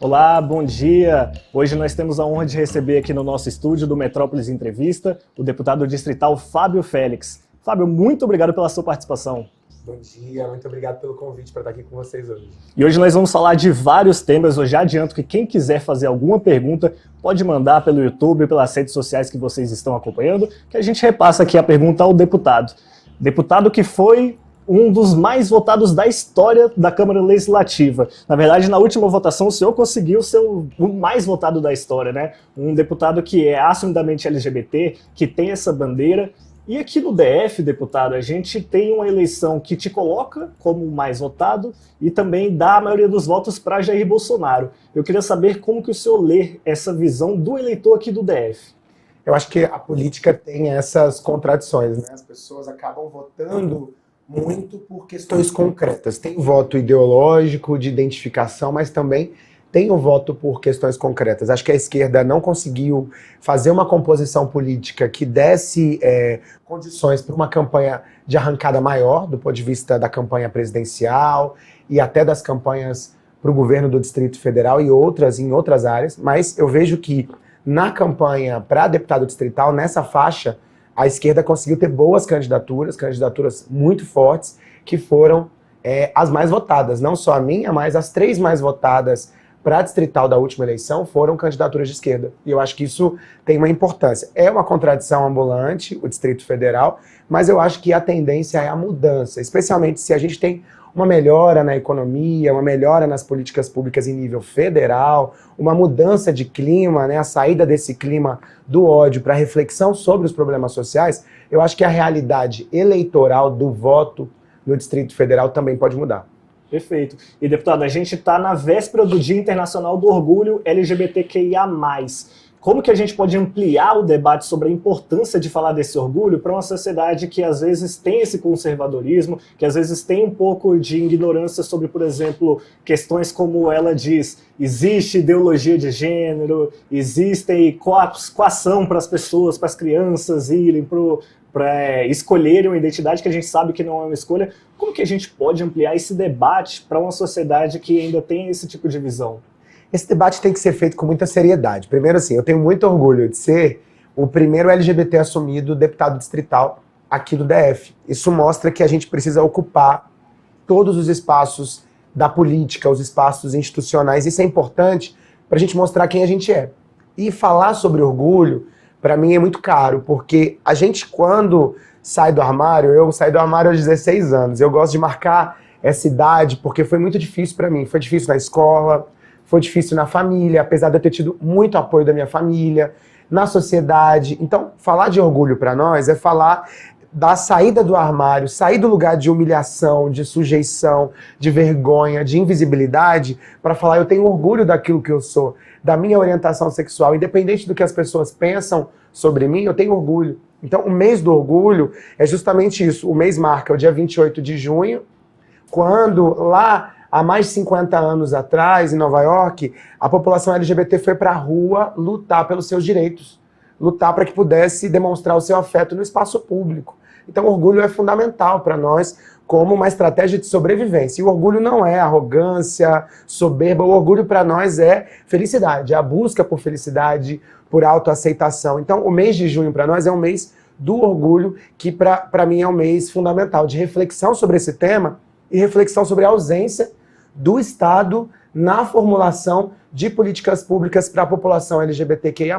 Olá, bom dia! Hoje nós temos a honra de receber aqui no nosso estúdio do Metrópolis Entrevista o deputado distrital Fábio Félix. Fábio, muito obrigado pela sua participação. Bom dia, muito obrigado pelo convite para estar aqui com vocês hoje. E hoje nós vamos falar de vários temas. Eu já adianto que quem quiser fazer alguma pergunta pode mandar pelo YouTube, pelas redes sociais que vocês estão acompanhando, que a gente repassa aqui a pergunta ao deputado. Deputado que foi um dos mais votados da história da Câmara Legislativa. Na verdade, na última votação, o senhor conseguiu ser o mais votado da história, né? Um deputado que é assumidamente LGBT, que tem essa bandeira. E aqui no DF, deputado, a gente tem uma eleição que te coloca como o mais votado e também dá a maioria dos votos para Jair Bolsonaro. Eu queria saber como que o senhor lê essa visão do eleitor aqui do DF. Eu acho que a política tem essas contradições, né? As pessoas acabam votando muito por questões concretas. Tem o voto ideológico, de identificação, mas também tem o voto por questões concretas. Acho que a esquerda não conseguiu fazer uma composição política que desse condições para uma campanha de arrancada maior, do ponto de vista da campanha presidencial e até das campanhas para o governo do Distrito Federal e outras em outras áreas, mas eu vejo que na campanha para deputado distrital, nessa faixa, a esquerda conseguiu ter boas candidaturas muito fortes, que foram as mais votadas. Não só a minha, mas as 3 mais votadas para a distrital da última eleição foram candidaturas de esquerda. E eu acho que isso tem uma importância. É uma contradição ambulante, o Distrito Federal, mas eu acho que a tendência é a mudança, especialmente se a gente tem uma melhora na economia, uma melhora nas políticas públicas em nível federal, uma mudança de clima, né, a saída desse clima do ódio para reflexão sobre os problemas sociais. Eu acho que a realidade eleitoral do voto no Distrito Federal também pode mudar. Perfeito. E, deputado, a gente está na véspera do Dia Internacional do Orgulho LGBTQIA+. Como que a gente pode ampliar o debate sobre a importância de falar desse orgulho para uma sociedade que às vezes tem esse conservadorismo, que às vezes tem um pouco de ignorância sobre, por exemplo, questões como ela diz, existe ideologia de gênero, existe coação para as pessoas, para as crianças irem para escolherem uma identidade que a gente sabe que não é uma escolha. Como que a gente pode ampliar esse debate para uma sociedade que ainda tem esse tipo de visão? Esse debate tem que ser feito com muita seriedade. Primeiro, assim, eu tenho muito orgulho de ser o primeiro LGBT assumido deputado distrital aqui do DF. Isso mostra que a gente precisa ocupar todos os espaços da política, os espaços institucionais. Isso é importante para a gente mostrar quem a gente é. E falar sobre orgulho, para mim, é muito caro, porque a gente, quando sai do armário, eu saí do armário aos 16 anos, eu gosto de marcar essa idade, porque foi muito difícil para mim. Foi difícil na escola, foi difícil na família, apesar de eu ter tido muito apoio da minha família, na sociedade. Então, falar de orgulho para nós é falar da saída do armário, sair do lugar de humilhação, de sujeição, de vergonha, de invisibilidade, para falar eu tenho orgulho daquilo que eu sou, da minha orientação sexual, independente do que as pessoas pensam sobre mim, eu tenho orgulho. Então, o mês do orgulho é justamente isso. O mês marca o dia 28 de junho, quando lá há mais de 50 anos atrás, em Nova York, a população LGBT foi para a rua lutar pelos seus direitos, lutar para que pudesse demonstrar o seu afeto no espaço público. Então, o orgulho é fundamental para nós como uma estratégia de sobrevivência. E o orgulho não é arrogância, soberba. O orgulho para nós é felicidade, é a busca por felicidade, por autoaceitação. Então, o mês de junho para nós é um mês do orgulho, que para mim é um mês fundamental de reflexão sobre esse tema e reflexão sobre a ausência do Estado na formulação de políticas públicas para a população LGBTQIA+.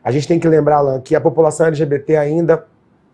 A gente tem que lembrar, Alan, que a população LGBT ainda,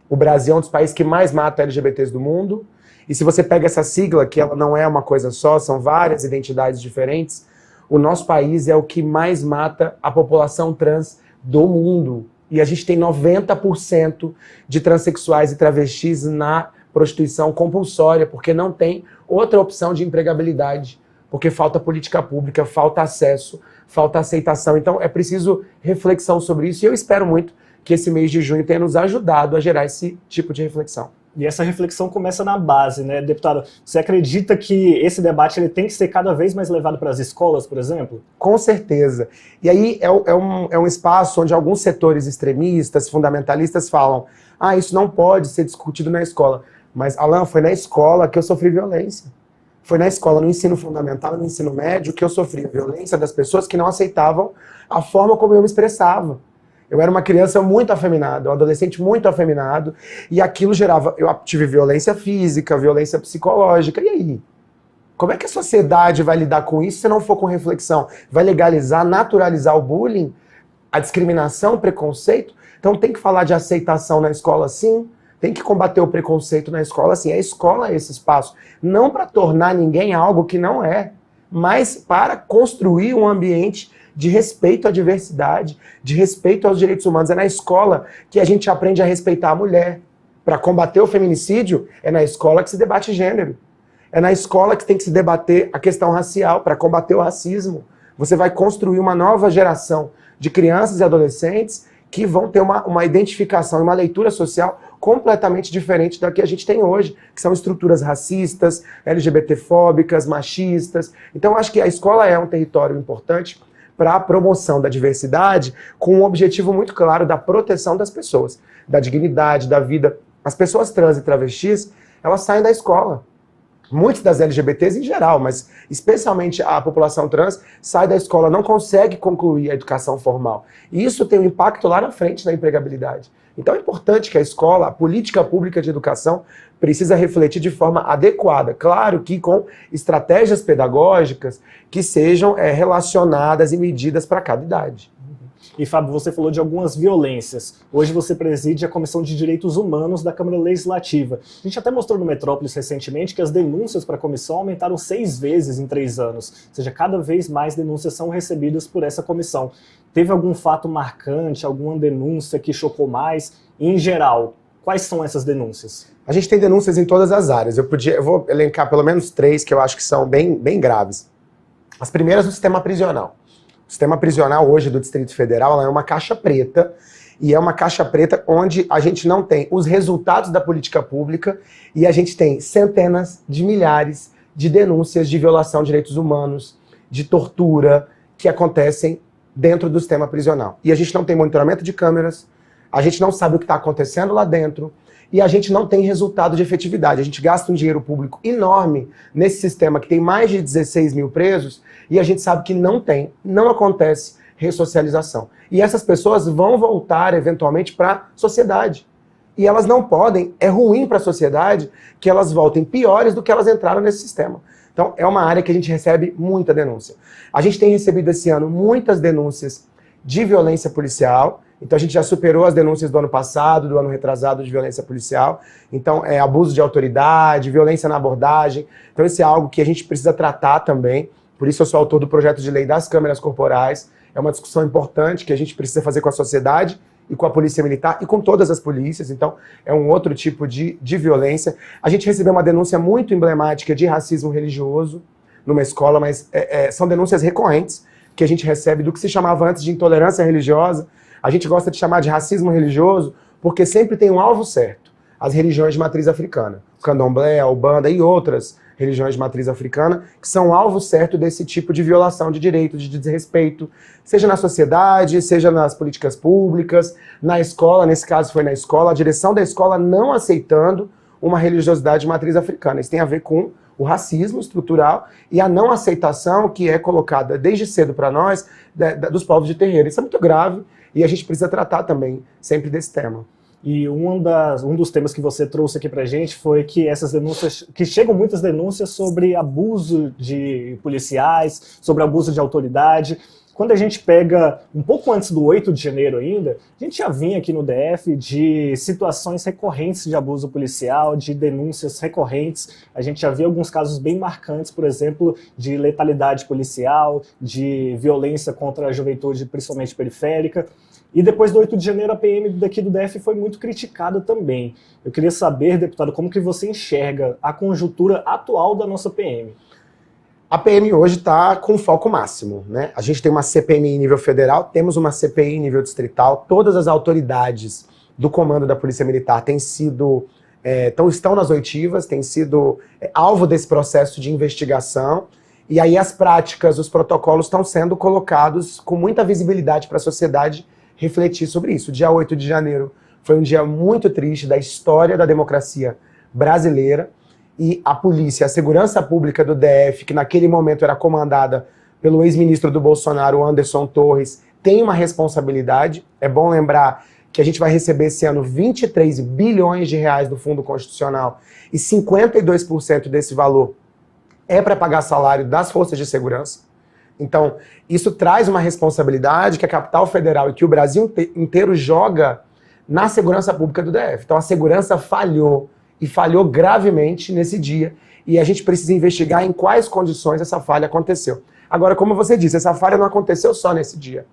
o Brasil é um dos países que mais mata LGBTs do mundo, e se você pega essa sigla, que ela não é uma coisa só, são várias identidades diferentes, o nosso país é o que mais mata a população trans do mundo. E a gente tem 90% de transexuais e travestis na prostituição compulsória, porque não tem outra opção de empregabilidade, porque falta política pública, falta acesso, falta aceitação. Então é preciso reflexão sobre isso e eu espero muito que esse mês de junho tenha nos ajudado a gerar esse tipo de reflexão. E essa reflexão começa na base, né, deputado? Você acredita que esse debate ele tem que ser cada vez mais levado para as escolas, por exemplo? Com certeza. E aí é um espaço onde alguns setores extremistas, fundamentalistas falam isso não pode ser discutido na escola. Mas, Alan, foi na escola que eu sofri violência. Foi na escola, no ensino fundamental e no ensino médio, que eu sofri a violência das pessoas que não aceitavam a forma como eu me expressava. Eu era uma criança muito afeminada, um adolescente muito afeminado, e aquilo gerava... Eu tive violência física, violência psicológica, e aí? Como é que a sociedade vai lidar com isso se não for com reflexão? Vai legalizar, naturalizar o bullying, a discriminação, o preconceito? Então tem que falar de aceitação na escola, sim. Tem que combater o preconceito na escola, sim. A escola é esse espaço. Não para tornar ninguém algo que não é, mas para construir um ambiente de respeito à diversidade, de respeito aos direitos humanos. É na escola que a gente aprende a respeitar a mulher. Para combater o feminicídio, é na escola que se debate gênero. É na escola que tem que se debater a questão racial, para combater o racismo. Você vai construir uma nova geração de crianças e adolescentes que vão ter uma identificação e uma leitura social completamente diferente da que a gente tem hoje, que são estruturas racistas, LGBTfóbicas, machistas. Então, acho que a escola é um território importante para a promoção da diversidade, com um objetivo muito claro da proteção das pessoas, da dignidade, da vida. As pessoas trans e travestis, elas saem da escola. Muitas das LGBTs em geral, mas especialmente a população trans, sai da escola, não consegue concluir a educação formal. E isso tem um impacto lá na frente na empregabilidade. Então é importante que a escola, a política pública de educação, precisa refletir de forma adequada. Claro que com estratégias pedagógicas que sejam relacionadas e medidas para cada idade. E, Fábio, você falou de algumas violências. Hoje você preside a Comissão de Direitos Humanos da Câmara Legislativa. A gente até mostrou no Metrópolis recentemente que as denúncias para a comissão aumentaram 6 vezes em 3 anos. Ou seja, cada vez mais denúncias são recebidas por essa comissão. Teve algum fato marcante, alguma denúncia que chocou mais? E, em geral, quais são essas denúncias? A gente tem denúncias em todas as áreas. Eu vou elencar pelo menos 3 que eu acho que são bem graves. As primeiras no sistema prisional. O sistema prisional hoje do Distrito Federal ela é uma caixa preta, e é uma caixa preta onde a gente não tem os resultados da política pública e a gente tem centenas de milhares de denúncias de violação de direitos humanos, de tortura, que acontecem dentro do sistema prisional. E a gente não tem monitoramento de câmeras, a gente não sabe o que está acontecendo lá dentro, e a gente não tem resultado de efetividade. A gente gasta um dinheiro público enorme nesse sistema que tem mais de 16 mil presos e a gente sabe que não acontece ressocialização. E essas pessoas vão voltar eventualmente para a sociedade. E elas não podem, é ruim para a sociedade que elas voltem piores do que elas entraram nesse sistema. Então é uma área que a gente recebe muita denúncia. A gente tem recebido esse ano muitas denúncias de violência policial. Então a gente já superou as denúncias do ano passado, do ano retrasado de violência policial. Então é abuso de autoridade, violência na abordagem. Então isso é algo que a gente precisa tratar também. Por isso eu sou autor do projeto de lei das câmeras corporais. É uma discussão importante que a gente precisa fazer com a sociedade e com a polícia militar e com todas as polícias. Então é um outro tipo de violência. A gente recebeu uma denúncia muito emblemática de racismo religioso numa escola, mas são denúncias recorrentes que a gente recebe do que se chamava antes de intolerância religiosa. A gente gosta de chamar de racismo religioso porque sempre tem um alvo certo. As religiões de matriz africana, o candomblé, a ubanda e outras religiões de matriz africana, que são alvo certo desse tipo de violação de direitos, de desrespeito, seja na sociedade, seja nas políticas públicas, na escola, nesse caso foi na escola, a direção da escola não aceitando uma religiosidade de matriz africana. Isso tem a ver com o racismo estrutural e a não aceitação que é colocada desde cedo para nós dos povos de terreiro. Isso é muito grave e a gente precisa tratar também sempre desse tema. E um dos temas que você trouxe aqui pra gente foi que essas denúncias, que chegam muitas denúncias sobre abuso de policiais, sobre abuso de autoridade. Quando a gente pega um pouco antes do 8 de janeiro ainda, a gente já vinha aqui no DF de situações recorrentes de abuso policial, de denúncias recorrentes. A gente já viu alguns casos bem marcantes, por exemplo, de letalidade policial, de violência contra a juventude, principalmente periférica. E depois do 8 de janeiro, a PM daqui do DF foi muito criticada também. Eu queria saber, deputado, como que você enxerga a conjuntura atual da nossa PM? A PM hoje está com foco máximo, né? A gente tem uma CPMI em nível federal, temos uma CPI em nível distrital, todas as autoridades do comando da Polícia Militar estão nas oitivas, têm sido alvo desse processo de investigação, e aí as práticas, os protocolos estão sendo colocados com muita visibilidade para a sociedade refletir sobre isso. O dia 8 de janeiro foi um dia muito triste da história da democracia brasileira, e a polícia, a segurança pública do DF, que naquele momento era comandada pelo ex-ministro do Bolsonaro, Anderson Torres, tem uma responsabilidade. É bom lembrar que a gente vai receber esse ano 23 bilhões de reais do Fundo Constitucional e 52% desse valor é para pagar salário das forças de segurança. Então, isso traz uma responsabilidade que a capital federal e que o Brasil inteiro joga na segurança pública do DF. Então, a segurança falhou, e falhou gravemente nesse dia, e a gente precisa investigar em quais condições essa falha aconteceu. Agora, como você disse, essa falha não aconteceu só nesse dia.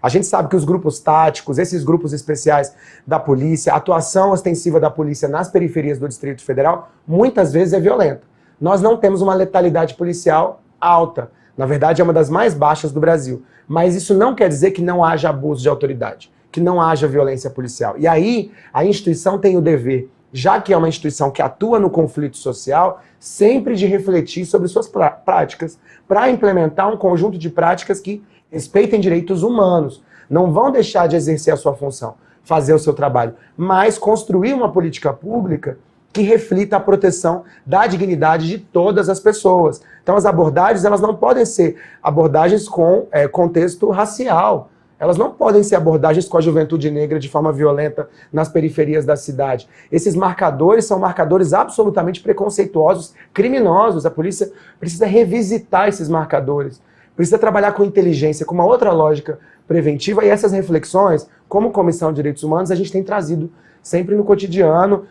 A gente sabe que os grupos táticos, esses grupos especiais da polícia, a atuação ostensiva da polícia nas periferias do Distrito Federal, muitas vezes é violenta. Nós não temos uma letalidade policial alta. Na verdade, é uma das mais baixas do Brasil. Mas isso não quer dizer que não haja abuso de autoridade, que não haja violência policial. E aí, a instituição tem o dever, já que é uma instituição que atua no conflito social, sempre de refletir sobre suas práticas, para implementar um conjunto de práticas que respeitem direitos humanos. Não vão deixar de exercer a sua função, fazer o seu trabalho, mas construir uma política pública que reflita a proteção da dignidade de todas as pessoas. Então as abordagens, elas não podem ser abordagens com contexto racial. Elas não podem ser abordagens com a juventude negra de forma violenta nas periferias da cidade. Esses marcadores são marcadores absolutamente preconceituosos, criminosos. A polícia precisa revisitar esses marcadores. Precisa trabalhar com inteligência, com uma outra lógica preventiva. E essas reflexões, como Comissão de Direitos Humanos, a gente tem trazido sempre no cotidiano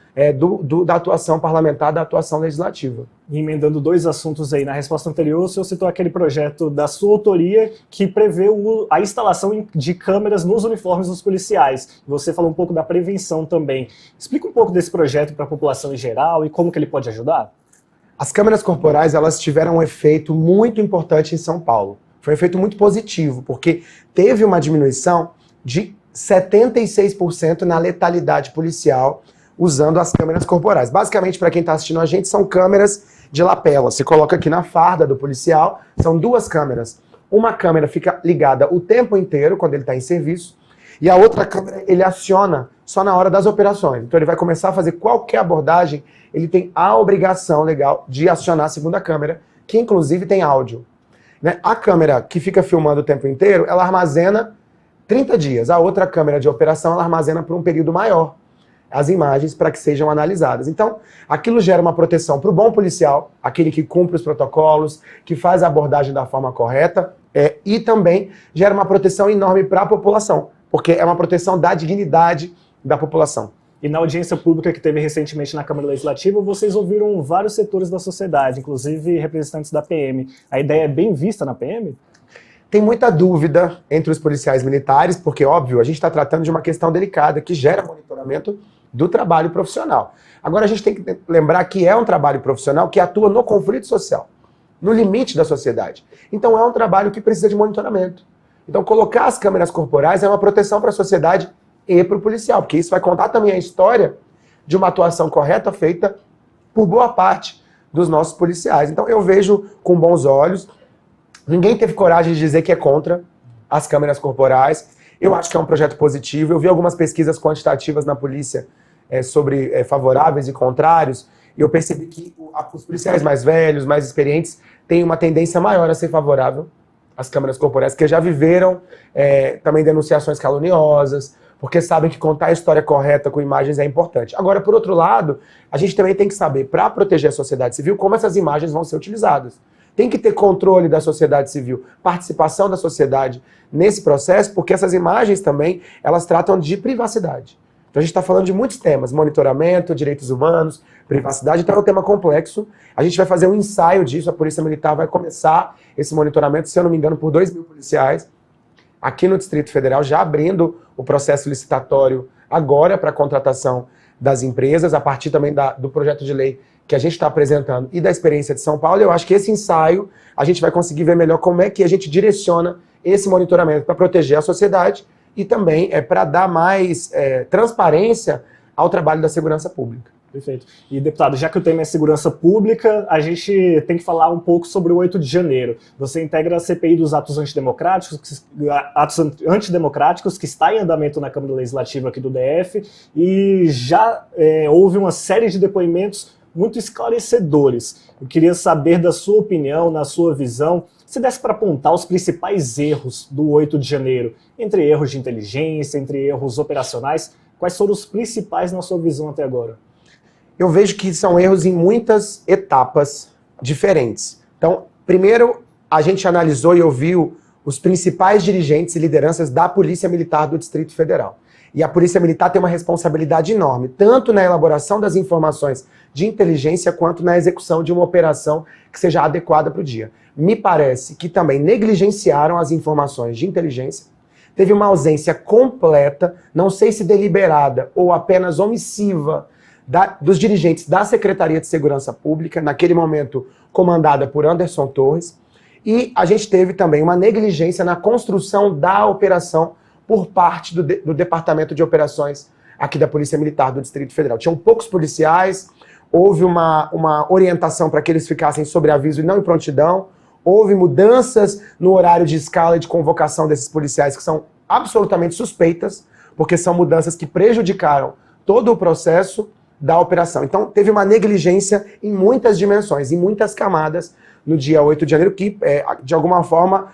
da atuação parlamentar, da atuação legislativa. E emendando dois assuntos aí, na resposta anterior, o senhor citou aquele projeto da sua autoria que prevê a instalação de câmeras nos uniformes dos policiais. Você falou um pouco da prevenção também. Explica um pouco desse projeto para a população em geral e como que ele pode ajudar? As câmeras corporais, elas tiveram um efeito muito importante em São Paulo. Foi um efeito muito positivo, porque teve uma diminuição de 76% na letalidade policial usando as câmeras corporais. Basicamente, para quem está assistindo a gente, são câmeras de lapela. Você coloca aqui na farda do policial, são duas câmeras. Uma câmera fica ligada o tempo inteiro, quando ele está em serviço, e a outra câmera ele aciona só na hora das operações. Então ele vai começar a fazer qualquer abordagem, ele tem a obrigação legal de acionar a segunda câmera, que inclusive tem áudio. Né? A câmera que fica filmando o tempo inteiro, ela armazena 30 dias. A outra câmera de operação, ela armazena por um período maior as imagens para que sejam analisadas. Então, aquilo gera uma proteção para o bom policial, aquele que cumpre os protocolos, que faz a abordagem da forma correta, e também gera uma proteção enorme para a população, porque é uma proteção da dignidade da população. E na audiência pública que teve recentemente na Câmara Legislativa, vocês ouviram vários setores da sociedade, inclusive representantes da PM. A ideia é bem vista na PM? Tem muita dúvida entre os policiais militares, porque, óbvio, a gente está tratando de uma questão delicada que gera monitoramento do trabalho profissional. Agora, a gente tem que lembrar que é um trabalho profissional que atua no conflito social, no limite da sociedade. Então, é um trabalho que precisa de monitoramento. Então, colocar as câmeras corporais é uma proteção para a sociedade e para o policial, porque isso vai contar também a história de uma atuação correta feita por boa parte dos nossos policiais. Então, eu vejo com bons olhos. Ninguém teve coragem de dizer que é contra as câmeras corporais. Eu acho que é um projeto positivo. Eu vi algumas pesquisas quantitativas na polícia sobre favoráveis e contrários, e eu percebi que os policiais mais velhos, mais experientes, têm uma tendência maior a ser favorável às câmeras corporais, que já viveram também denunciações caluniosas, porque sabem que contar a história correta com imagens é importante. Agora, por outro lado, a gente também tem que saber, para proteger a sociedade civil, como essas imagens vão ser utilizadas. Tem que ter controle da sociedade civil, participação da sociedade nesse processo, porque essas imagens também, elas tratam de privacidade. Então a gente está falando de muitos temas, monitoramento, direitos humanos, privacidade, então é um tema complexo. A gente vai fazer um ensaio disso, a Polícia Militar vai começar esse monitoramento, se eu não me engano, por 2.000 policiais, aqui no Distrito Federal, já abrindo o processo licitatório agora para a contratação das empresas, a partir também do projeto de lei que a gente está apresentando e da experiência de São Paulo. Eu acho que esse ensaio a gente vai conseguir ver melhor como é que a gente direciona esse monitoramento para proteger a sociedade e também para dar mais transparência ao trabalho da segurança pública. Perfeito. E, deputado, já que o tema é segurança pública, a gente tem que falar um pouco sobre o 8 de janeiro. Você integra a CPI dos atos antidemocráticos que está em andamento na Câmara Legislativa aqui do DF, e já houve uma série de depoimentos muito esclarecedores. Eu queria saber da sua opinião, na sua visão, se desse para apontar os principais erros do 8 de janeiro, entre erros de inteligência, entre erros operacionais, quais foram os principais na sua visão até agora? Eu vejo que são erros em muitas etapas diferentes. Então, primeiro, a gente analisou e ouviu os principais dirigentes e lideranças da Polícia Militar do Distrito Federal. E a Polícia Militar tem uma responsabilidade enorme, tanto na elaboração das informações de inteligência, quanto na execução de uma operação que seja adequada para o dia. Me parece que também negligenciaram as informações de inteligência, teve uma ausência completa, não sei se deliberada ou apenas omissiva, dos dirigentes da Secretaria de Segurança Pública, naquele momento comandada por Anderson Torres, e a gente teve também uma negligência na construção da operação por parte do Departamento de Operações aqui da Polícia Militar do Distrito Federal. Tinham poucos policiais, houve uma orientação para que eles ficassem sob aviso e não em prontidão, houve mudanças no horário de escala e de convocação desses policiais que são absolutamente suspeitas, porque são mudanças que prejudicaram todo o processo da operação. Então, teve uma negligência em muitas dimensões, em muitas camadas, no dia 8 de janeiro, que, de alguma forma,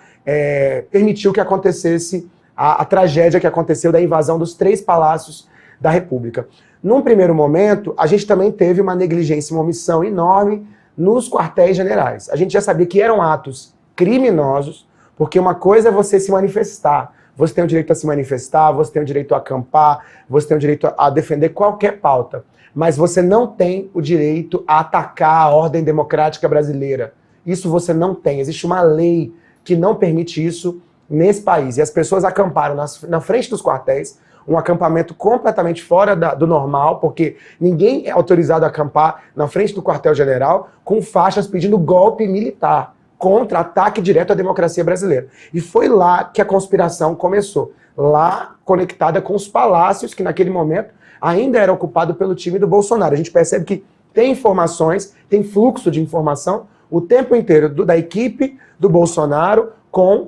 permitiu que acontecesse a tragédia que aconteceu da invasão dos 3 palácios da República. Num primeiro momento, a gente também teve uma negligência, uma omissão enorme nos quartéis generais. A gente já sabia que eram atos criminosos, porque uma coisa é você se manifestar, você tem o direito a se manifestar, você tem o direito a acampar, você tem o direito a defender qualquer pauta, mas você não tem o direito a atacar a ordem democrática brasileira. Isso você não tem. Existe uma lei que não permite isso nesse país. E as pessoas acamparam na frente dos quartéis, um acampamento completamente fora do normal, porque ninguém é autorizado a acampar na frente do quartel-general com faixas pedindo golpe militar contra ataque direto à democracia brasileira. E foi lá que a conspiração começou, lá conectada com os palácios, que naquele momento ainda era ocupado pelo time do Bolsonaro. A gente percebe que tem informações, tem fluxo de informação o tempo inteiro da equipe do Bolsonaro com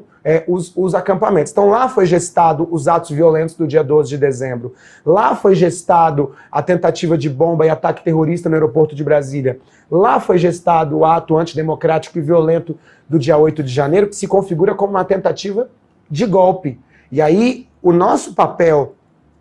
os acampamentos. Então lá foi gestado os atos violentos do dia 12 de dezembro, lá foi gestado a tentativa de bomba e ataque terrorista no aeroporto de Brasília, lá foi gestado o ato antidemocrático e violento do dia 8 de janeiro, que se configura como uma tentativa de golpe. E aí o nosso papel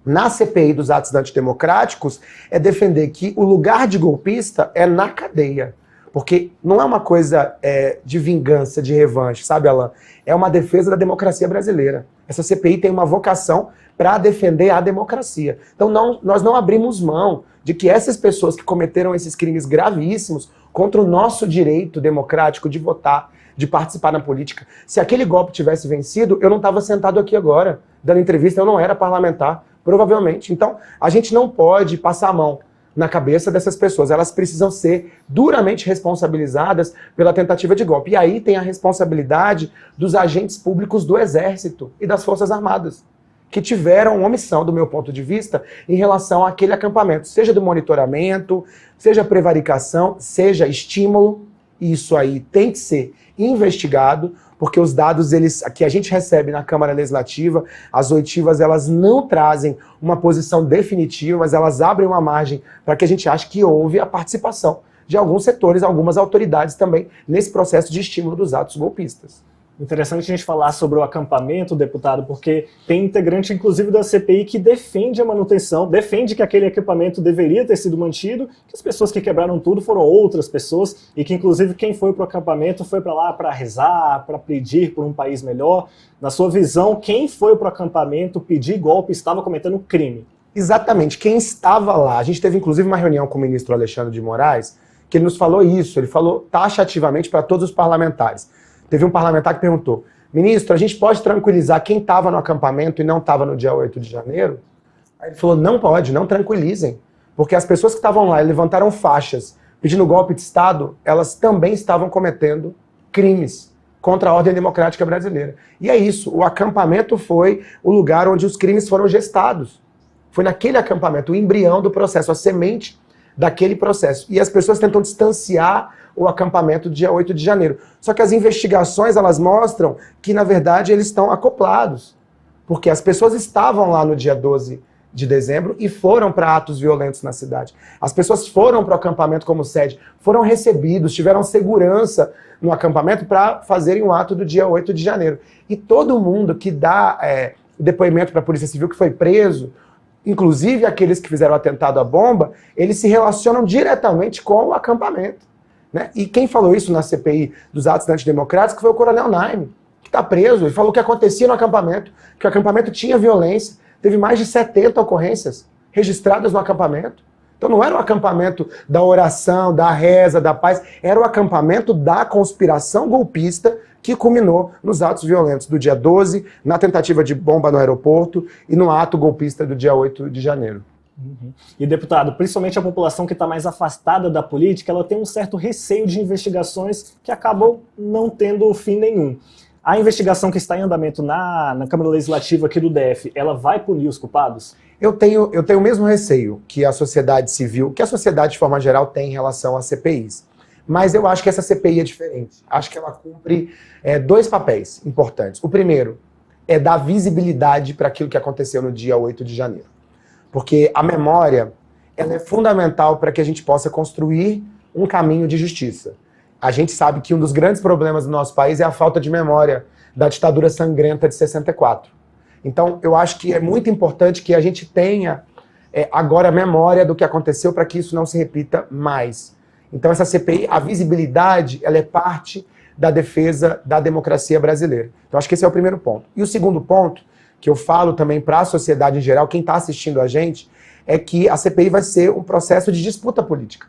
na CPI dos atos antidemocráticos é defender que o lugar de golpista é na cadeia. Porque não é uma coisa de vingança, de revanche, sabe, Alan? É uma defesa da democracia brasileira. Essa CPI tem uma vocação para defender a democracia. Então nós não abrimos mão de que essas pessoas que cometeram esses crimes gravíssimos contra o nosso direito democrático de votar, de participar na política, se aquele golpe tivesse vencido, eu não estava sentado aqui agora, dando entrevista, eu não era parlamentar, provavelmente. Então, a gente não pode passar a mão na cabeça dessas pessoas. Elas precisam ser duramente responsabilizadas pela tentativa de golpe. E aí tem a responsabilidade dos agentes públicos do Exército e das Forças Armadas, que tiveram omissão, do meu ponto de vista, em relação àquele acampamento, seja do monitoramento, seja prevaricação, seja estímulo. Isso aí tem que ser investigado, porque os dados que a gente recebe na Câmara Legislativa, as oitivas, elas não trazem uma posição definitiva, mas elas abrem uma margem para que a gente ache que houve a participação de alguns setores, algumas autoridades também, nesse processo de estímulo dos atos golpistas. Interessante a gente falar sobre o acampamento, deputado, porque tem integrante, inclusive, da CPI que defende a manutenção, defende que aquele acampamento deveria ter sido mantido, que as pessoas que quebraram tudo foram outras pessoas, e que, inclusive, quem foi para o acampamento foi para lá para rezar, para pedir por um país melhor. Na sua visão, quem foi para o acampamento pedir golpe estava cometendo crime? Exatamente, quem estava lá. A gente teve, inclusive, uma reunião com o ministro Alexandre de Moraes, que ele nos falou isso, ele falou taxativamente para todos os parlamentares. Teve um parlamentar que perguntou: ministro, a gente pode tranquilizar quem estava no acampamento e não estava no dia 8 de janeiro? Aí ele falou: não pode, não tranquilizem. Porque as pessoas que estavam lá e levantaram faixas pedindo golpe de Estado, elas também estavam cometendo crimes contra a ordem democrática brasileira. E é isso, o acampamento foi o lugar onde os crimes foram gestados. Foi naquele acampamento, o embrião do processo, a semente daquele processo. E as pessoas tentam distanciar o acampamento do dia 8 de janeiro. Só que as investigações, elas mostram que, na verdade, eles estão acoplados. Porque as pessoas estavam lá no dia 12 de dezembro e foram para atos violentos na cidade. As pessoas foram para o acampamento como sede, foram recebidos, tiveram segurança no acampamento para fazerem o ato do dia 8 de janeiro. E todo mundo que dá depoimento para a Polícia Civil, que foi preso, inclusive aqueles que fizeram o atentado à bomba, eles se relacionam diretamente com o acampamento. Né? E quem falou isso na CPI dos atos antidemocráticos foi o Coronel Naime, que está preso. Ele falou que acontecia no acampamento, que o acampamento tinha violência. Teve mais de 70 ocorrências registradas no acampamento. Então não era o acampamento da oração, da reza, da paz, era o acampamento da conspiração golpista que culminou nos atos violentos do dia 12, na tentativa de bomba no aeroporto e no ato golpista do dia 8 de janeiro. Uhum. E, deputado, principalmente a população que está mais afastada da política, ela tem um certo receio de investigações que acabam não tendo fim nenhum. A investigação que está em andamento na Câmara Legislativa aqui do DF, ela vai punir os culpados? Eu tenho o mesmo receio que a sociedade civil, que a sociedade de forma geral tem em relação às CPIs. Mas eu acho que essa CPI é diferente. Acho que ela cumpre dois papéis importantes. O primeiro é dar visibilidade para aquilo que aconteceu no dia 8 de janeiro. Porque a memória ela é fundamental para que a gente possa construir um caminho de justiça. A gente sabe que um dos grandes problemas do nosso país é a falta de memória da ditadura sangrenta de 64. Então, eu acho que é muito importante que a gente tenha agora memória do que aconteceu para que isso não se repita mais. Então, essa CPI, a visibilidade, ela é parte da defesa da democracia brasileira. Então, acho que esse é o primeiro ponto. E o segundo ponto, que eu falo também para a sociedade em geral, quem está assistindo a gente, é que a CPI vai ser um processo de disputa política.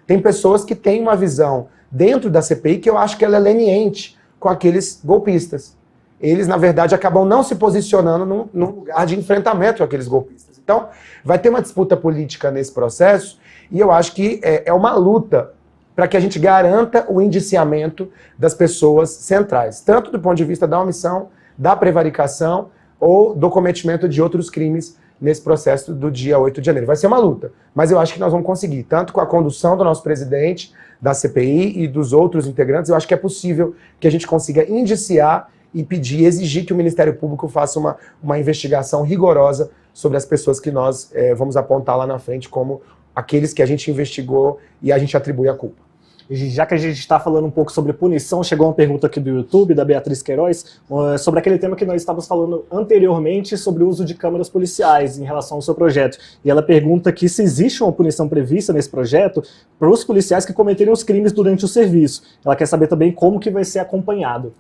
Tem pessoas que têm uma visão dentro da CPI que eu acho que ela é leniente com aqueles golpistas. Eles, na verdade, acabam não se posicionando num lugar de enfrentamento com aqueles golpistas. Então, vai ter uma disputa política nesse processo e eu acho que é uma luta para que a gente garanta o indiciamento das pessoas centrais, tanto do ponto de vista da omissão, da prevaricação ou do cometimento de outros crimes nesse processo do dia 8 de janeiro. Vai ser uma luta, mas eu acho que nós vamos conseguir, tanto com a condução do nosso presidente, da CPI e dos outros integrantes, eu acho que é possível que a gente consiga indiciar e pedir, exigir que o Ministério Público faça uma investigação rigorosa sobre as pessoas que nós vamos apontar lá na frente como aqueles que a gente investigou e a gente atribui a culpa. Já que a gente está falando um pouco sobre punição, chegou uma pergunta aqui do YouTube, da Beatriz Queiroz, sobre aquele tema que nós estávamos falando anteriormente, sobre o uso de câmeras policiais em relação ao seu projeto. E ela pergunta aqui se existe uma punição prevista nesse projeto para os policiais que cometerem os crimes durante o serviço. Ela quer saber também como que vai ser acompanhado.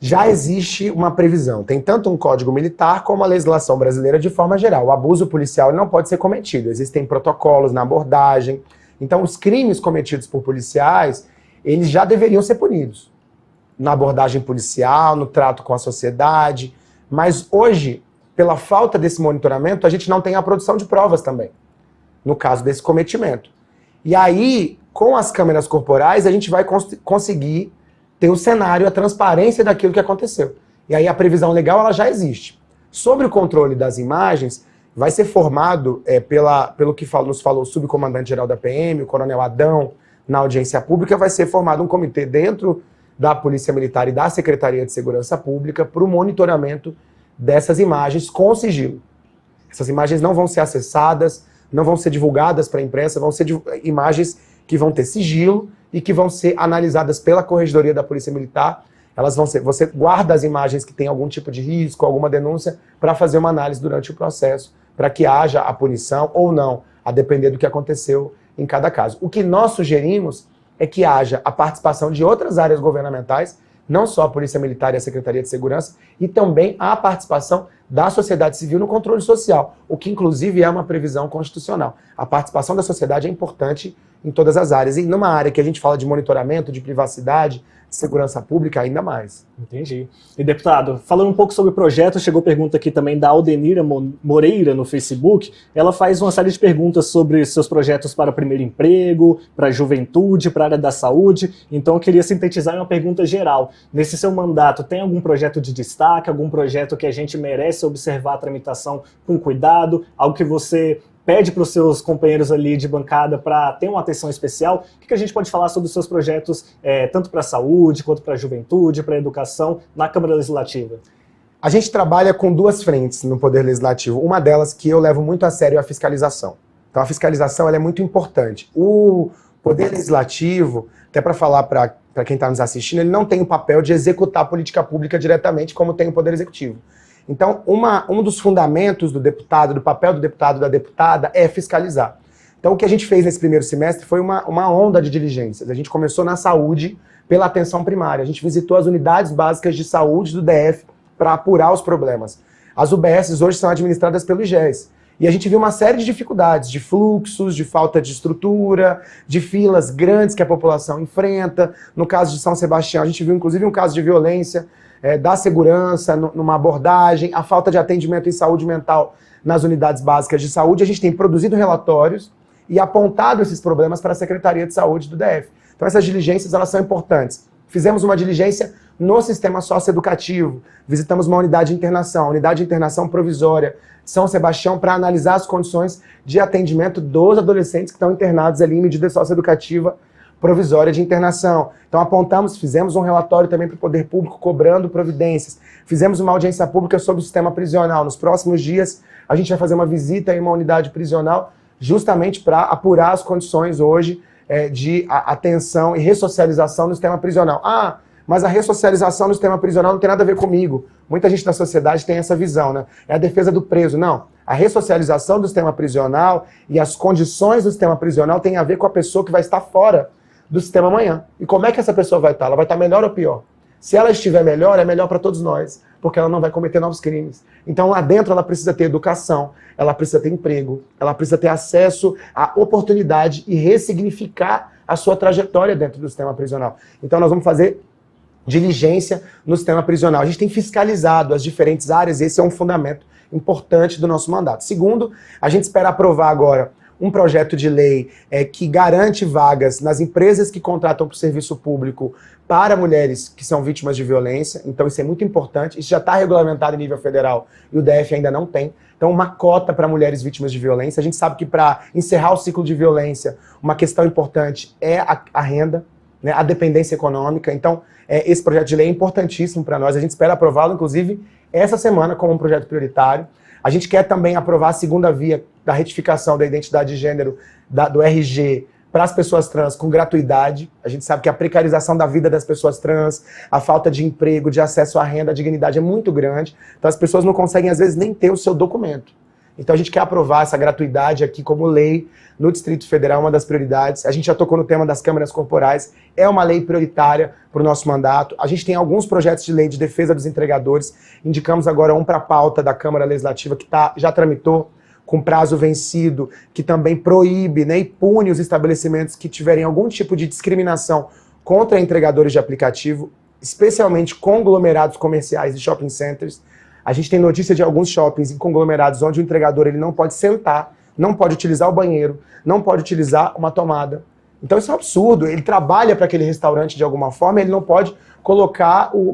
Já existe uma previsão, tem tanto um código militar como a legislação brasileira de forma geral. O abuso policial não pode ser cometido, existem protocolos na abordagem. Então, os crimes cometidos por policiais, eles já deveriam ser punidos. Na abordagem policial, no trato com a sociedade. Mas hoje, pela falta desse monitoramento, a gente não tem a produção de provas também, no caso desse cometimento. E aí, com as câmeras corporais, a gente vai conseguir ter o cenário, a transparência daquilo que aconteceu. E aí a previsão legal, ela já existe. Sobre o controle das imagens, vai ser formado, pelo que nos falou o subcomandante-geral da PM, o coronel Adão, na audiência pública, vai ser formado um comitê dentro da Polícia Militar e da Secretaria de Segurança Pública para o monitoramento dessas imagens com sigilo. Essas imagens não vão ser acessadas, não vão ser divulgadas para a imprensa, vão ser imagens que vão ter sigilo e que vão ser analisadas pela Corregedoria da Polícia Militar. Elas vão ser, você guarda as imagens que tem algum tipo de risco, alguma denúncia, para fazer uma análise durante o processo, para que haja a punição ou não, a depender do que aconteceu em cada caso. O que nós sugerimos é que haja a participação de outras áreas governamentais, não só a Polícia Militar e a Secretaria de Segurança, e também a participação da sociedade civil no controle social, o que inclusive é uma previsão constitucional. A participação da sociedade é importante em todas as áreas, e numa área que a gente fala de monitoramento, de privacidade, de segurança pública, ainda mais. Entendi. E, deputado, falando um pouco sobre o projeto, chegou pergunta aqui também da Aldenira Moreira no Facebook. Ela faz uma série de perguntas sobre seus projetos para o primeiro emprego, para a juventude, para a área da saúde. Então, eu queria sintetizar em uma pergunta geral. Nesse seu mandato, tem algum projeto de destaque, algum projeto que a gente merece observar a tramitação com cuidado, algo que você pede para os seus companheiros ali de bancada para ter uma atenção especial? O que a gente pode falar sobre os seus projetos, tanto para a saúde, quanto para a juventude, para a educação, na Câmara Legislativa? A gente trabalha com duas frentes no Poder Legislativo. Uma delas que eu levo muito a sério é a fiscalização. Então a fiscalização ela é muito importante. O Poder Legislativo, até para falar para quem está nos assistindo, ele não tem o papel de executar a política pública diretamente como tem o Poder Executivo. Então um dos fundamentos do deputado, do papel do deputado, da deputada, é fiscalizar. Então o que a gente fez nesse primeiro semestre foi uma onda de diligências. A gente começou na saúde pela atenção primária. A gente visitou as unidades básicas de saúde do DF para apurar os problemas. As UBSs hoje são administradas pelo IGES. E a gente viu uma série de dificuldades, de fluxos, de falta de estrutura, de filas grandes que a população enfrenta. No caso de São Sebastião, a gente viu inclusive um caso de violência, da segurança, numa abordagem, a falta de atendimento em saúde mental nas unidades básicas de saúde. A gente tem produzido relatórios e apontado esses problemas para a Secretaria de Saúde do DF. Então essas diligências elas são importantes. Fizemos uma diligência no sistema socioeducativo, visitamos uma unidade de internação, a unidade de internação provisória de São Sebastião, para analisar as condições de atendimento dos adolescentes que estão internados ali em medida socioeducativa provisória de internação. Então apontamos, fizemos um relatório também para o Poder Público cobrando providências, fizemos uma audiência pública sobre o sistema prisional. Nos próximos dias a gente vai fazer uma visita em uma unidade prisional justamente para apurar as condições hoje de atenção e ressocialização no sistema prisional. Ah, mas a ressocialização no sistema prisional não tem nada a ver comigo. Muita gente da sociedade tem essa visão, né? É a defesa do preso. Não. A ressocialização do sistema prisional e as condições do sistema prisional tem a ver com a pessoa que vai estar fora do sistema amanhã. E como é que essa pessoa vai estar? Ela vai estar melhor ou pior? Se ela estiver melhor, é melhor para todos nós, porque ela não vai cometer novos crimes. Então lá dentro ela precisa ter educação, ela precisa ter emprego, ela precisa ter acesso à oportunidade e ressignificar a sua trajetória dentro do sistema prisional. Então nós vamos fazer diligência no sistema prisional. A gente tem fiscalizado as diferentes áreas e esse é um fundamento importante do nosso mandato. Segundo, a gente espera aprovar agora um projeto de lei que garante vagas nas empresas que contratam para o serviço público para mulheres que são vítimas de violência. Então isso é muito importante. Isso já está regulamentado em nível federal e o DF ainda não tem. Então uma cota para mulheres vítimas de violência. A gente sabe que para encerrar o ciclo de violência, uma questão importante é a renda, né, a dependência econômica. Então esse projeto de lei é importantíssimo para nós. A gente espera aprová-lo, inclusive, essa semana como um projeto prioritário. A gente quer também aprovar a segunda via da retificação da identidade de gênero do RG para as pessoas trans com gratuidade. A gente sabe que a precarização da vida das pessoas trans, a falta de emprego, de acesso à renda, à dignidade é muito grande. Então as pessoas não conseguem, às vezes, nem ter o seu documento. Então a gente quer aprovar essa gratuidade aqui como lei no Distrito Federal, uma das prioridades. A gente já tocou no tema das câmaras corporais, é uma lei prioritária para o nosso mandato. A gente tem alguns projetos de lei de defesa dos entregadores, indicamos agora um para a pauta da Câmara Legislativa que já tramitou, com prazo vencido, que também proíbe, né, e pune os estabelecimentos que tiverem algum tipo de discriminação contra entregadores de aplicativo, especialmente conglomerados comerciais e shopping centers. A gente tem notícia de alguns shoppings em conglomerados onde o entregador ele não pode sentar, não pode utilizar o banheiro, não pode utilizar uma tomada. Então isso é um absurdo. Ele trabalha para aquele restaurante de alguma forma, ele não pode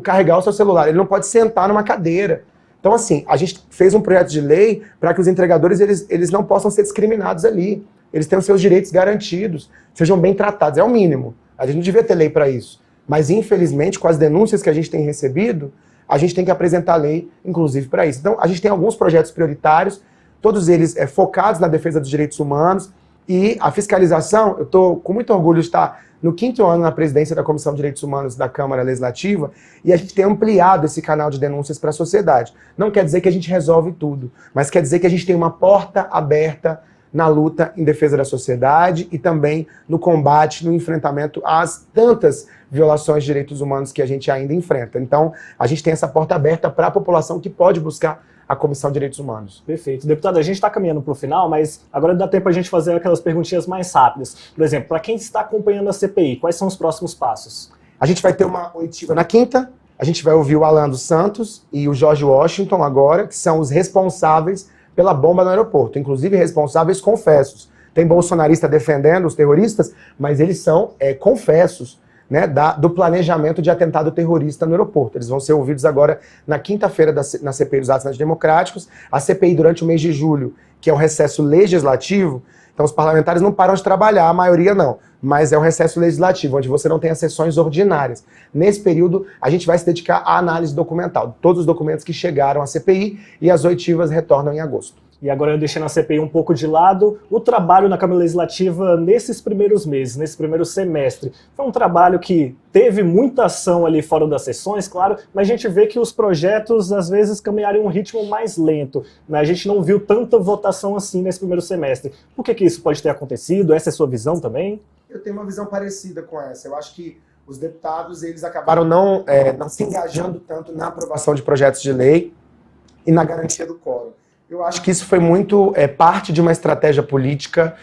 carregar o seu celular, ele não pode sentar numa cadeira. Então assim, a gente fez um projeto de lei para que os entregadores eles não possam ser discriminados ali. Eles tenham seus direitos garantidos, sejam bem tratados. É o mínimo. A gente não devia ter lei para isso. Mas infelizmente, com as denúncias que a gente tem recebido, a gente tem que apresentar lei, inclusive, para isso. Então, a gente tem alguns projetos prioritários, todos eles focados na defesa dos direitos humanos, e a fiscalização, eu estou com muito orgulho de estar no 5º ano na presidência da Comissão de Direitos Humanos da Câmara Legislativa, e a gente tem ampliado esse canal de denúncias para a sociedade. Não quer dizer que a gente resolve tudo, mas quer dizer que a gente tem uma porta aberta na luta em defesa da sociedade e também no combate, no enfrentamento às tantas violações de direitos humanos que a gente ainda enfrenta. Então, a gente tem essa porta aberta para a população que pode buscar a Comissão de Direitos Humanos. Perfeito. Deputado, a gente está caminhando para o final, mas agora dá tempo a gente fazer aquelas perguntinhas mais rápidas. Por exemplo, para quem está acompanhando a CPI, quais são os próximos passos? A gente vai ter uma oitiva na quinta, a gente vai ouvir o Alan dos Santos e o George Washington agora, que são os responsáveis pela bomba no aeroporto, inclusive responsáveis confessos. Tem bolsonarista defendendo os terroristas, mas eles são confessos. né, do planejamento de atentado terrorista no aeroporto. Eles vão ser ouvidos agora na quinta-feira na CPI dos atos antidemocráticos. A CPI durante o mês de julho, que é o recesso legislativo, então os parlamentares não param de trabalhar, a maioria não, mas é o recesso legislativo, onde você não tem as sessões ordinárias. Nesse período, a gente vai se dedicar à análise documental, todos os documentos que chegaram à CPI, e as oitivas retornam em agosto. E agora, deixando a CPI um pouco de lado, o trabalho na Câmara Legislativa nesses primeiros meses, nesse primeiro semestre, foi um trabalho que teve muita ação ali fora das sessões, claro, mas a gente vê que os projetos, às vezes, caminharam em um ritmo mais lento, né? A gente não viu tanta votação assim nesse primeiro semestre. Por que isso pode ter acontecido? Essa é a sua visão também? Eu tenho uma visão parecida com essa. Eu acho que os deputados, eles acabaram não se engajando tanto na aprovação de projetos de lei e na garantia do quórum. Eu acho que isso foi muito parte de uma estratégia política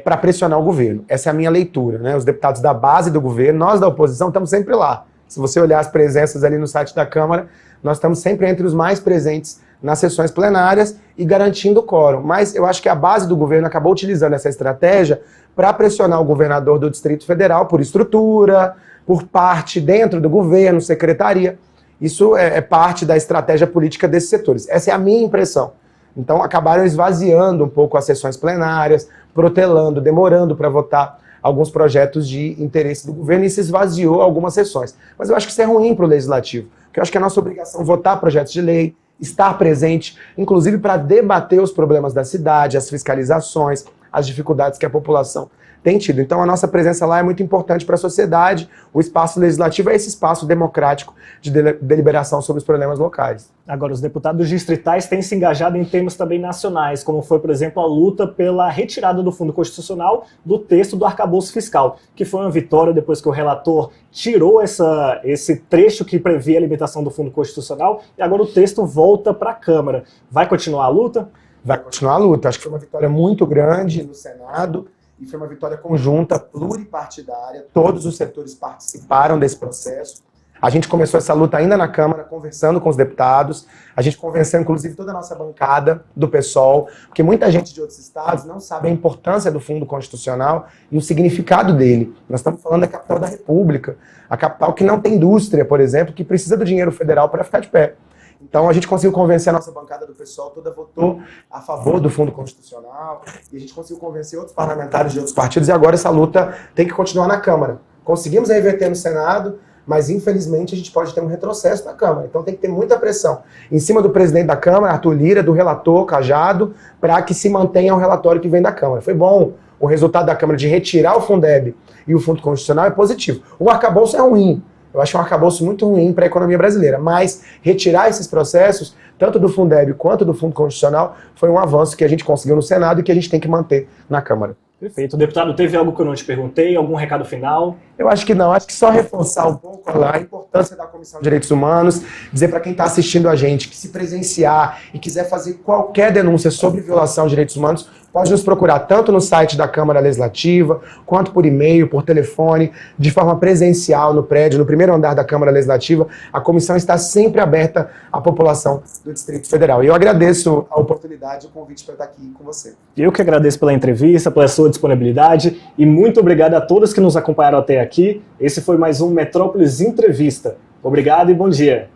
para pressionar o governo. Essa é a minha leitura, né? Os deputados da base do governo, nós da oposição estamos sempre lá. Se você olhar as presenças ali no site da Câmara, nós estamos sempre entre os mais presentes nas sessões plenárias e garantindo o quórum. Mas eu acho que a base do governo acabou utilizando essa estratégia para pressionar o governador do Distrito Federal por estrutura, por parte dentro do governo, secretaria. Isso é parte da estratégia política desses setores. Essa é a minha impressão. Então acabaram esvaziando um pouco as sessões plenárias, protelando, demorando para votar alguns projetos de interesse do governo, e se esvaziou algumas sessões. Mas eu acho que isso é ruim para o Legislativo, porque eu acho que é a nossa obrigação votar projetos de lei, estar presente, inclusive para debater os problemas da cidade, as fiscalizações, as dificuldades que a população tem tido. Então a nossa presença lá é muito importante para a sociedade. O espaço legislativo é esse espaço democrático de deliberação sobre os problemas locais. Agora, os deputados distritais têm se engajado em temas também nacionais, como foi, por exemplo, a luta pela retirada do Fundo Constitucional do texto do arcabouço fiscal, que foi uma vitória depois que o relator tirou esse trecho que previa a limitação do Fundo Constitucional, e agora o texto volta para a Câmara. Vai continuar a luta? Vai continuar a luta. Acho que foi uma vitória muito grande no Senado, e foi uma vitória conjunta, pluripartidária. Todos os setores participaram desse processo. A gente começou essa luta ainda na Câmara, conversando com os deputados. A gente conversou, inclusive, toda a nossa bancada do PSOL, porque muita gente de outros estados não sabe a importância do Fundo Constitucional e o significado dele. Nós estamos falando da capital da República, a capital que não tem indústria, por exemplo, que precisa do dinheiro federal para ficar de pé. Então a gente conseguiu convencer a nossa bancada do PSOL, toda votou a favor do Fundo Constitucional, e a gente conseguiu convencer outros parlamentares de outros partidos, e agora essa luta tem que continuar na Câmara. Conseguimos reverter no Senado, mas infelizmente a gente pode ter um retrocesso na Câmara, então tem que ter muita pressão em cima do presidente da Câmara, Arthur Lira, do relator Cajado, para que se mantenha o relatório que vem da Câmara. Foi bom o resultado da Câmara de retirar o Fundeb e o Fundo Constitucional, é positivo. O arcabouço é ruim. Eu acho um arcabouço muito ruim para a economia brasileira, mas retirar esses processos, tanto do Fundeb quanto do Fundo Constitucional, foi um avanço que a gente conseguiu no Senado e que a gente tem que manter na Câmara. Perfeito. Deputado, teve algo que eu não te perguntei? Algum recado final? Eu acho que não. Acho que só reforçar um pouco a importância da Comissão de Direitos Humanos, dizer para quem está assistindo a gente que se presenciar e quiser fazer qualquer denúncia sobre violação de direitos humanos, pode nos procurar tanto no site da Câmara Legislativa, quanto por e-mail, por telefone, de forma presencial no prédio, no primeiro andar da Câmara Legislativa. A comissão está sempre aberta à população do Distrito Federal. E eu agradeço a oportunidade e o convite para estar aqui com você. Eu que agradeço pela entrevista, pela sua disponibilidade, e muito obrigado a todos que nos acompanharam até aqui. Esse foi mais um Metrópolis Entrevista. Obrigado e bom dia.